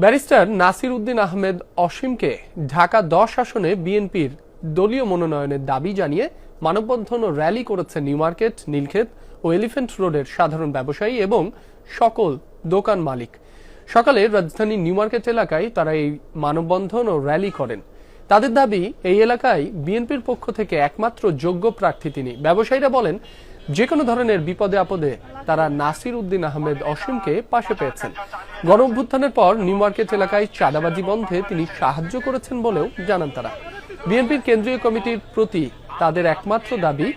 Barrister Nasir Uddin Ahmed অসীমকে Dhaka 10 আসনে বিএনপির দলীয় মনোনয়নের দাবি জানিয়ে মানববন্ধন ও র্যালি করেছে নিউ মার্কেট, নীলক্ষেত ও এলিফ্যান্ট রোডের সাধারণ ব্যবসায়ী এবং সকল দোকান মালিক। সকালে রাজধানীর নিউ মার্কেট এলাকায় তারা এই মানববন্ধন ও র্যালি করেন। তাদের দাবি, এই এলাকায় বিএনপির পক্ষ থেকে একমাত্র যোগ্য প্রার্থী তিনি। ব্যবসায়ীরা বলেন, যে কোনো ধরনের বিপদে আপদে তারা নাসির উদ্দিন আহমেদ অসীমকে পাশে পেয়েছেন। গণ অভ্যুত্থানের পর নিউ মার্কেট এলাকায় চাঁদাবাজি বন্ধে তিনি সাহায্য করেছেন বলেও জানান তারা। বিএনপির কেন্দ্রীয় কমিটির প্রতি তাদের একমাত্র দাবি,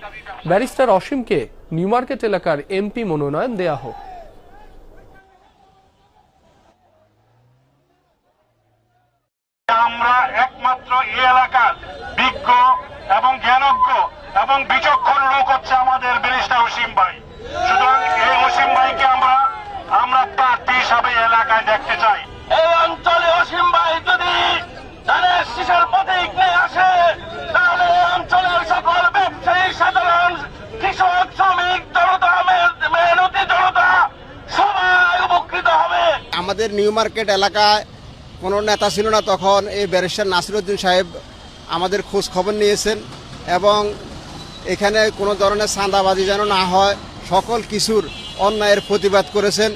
ব্যারিস্টার অসীমকে নিউ মার্কেট এলাকার এমপি মনোনয়ন দেয়া হোক। আমরা একমাত্র এই এলাকার বিজ্ঞ এবং জ্ঞানজ্ঞ এবং বিচক্ষণ লোক হচ্ছে আমাদের ব্যারিস্টার অসীম ভাই। সুতরাং এই অসীম ভাইকে আমরা প্রার্থী হিসাবে এলাকায় দেখতে চাই। এই অঞ্চলে অসীম ভাই যদি ধানের শীষের প্রতীক নিয়ে আসে, তাহলে এই অঞ্চলের সকল ব্যবসায়ী, সাধারণ কৃষক, শ্রমিক জনতা, মেহনতি জনতা সবাই উপকৃত হবে। আমাদের নিউ মার্কেট এলাকায় কোনো নেতা ছিল না, তখন এই ব্যারিস্টার নাসির উদ্দিন সাহেব আমাদের খোঁজ খবর নিয়েছেন এবং এখানে কোনো ধরনের চাঁদাবাজি যেন না হয়, সকল কিছুর অন্যায়ের প্রতিবাদ করেছেন।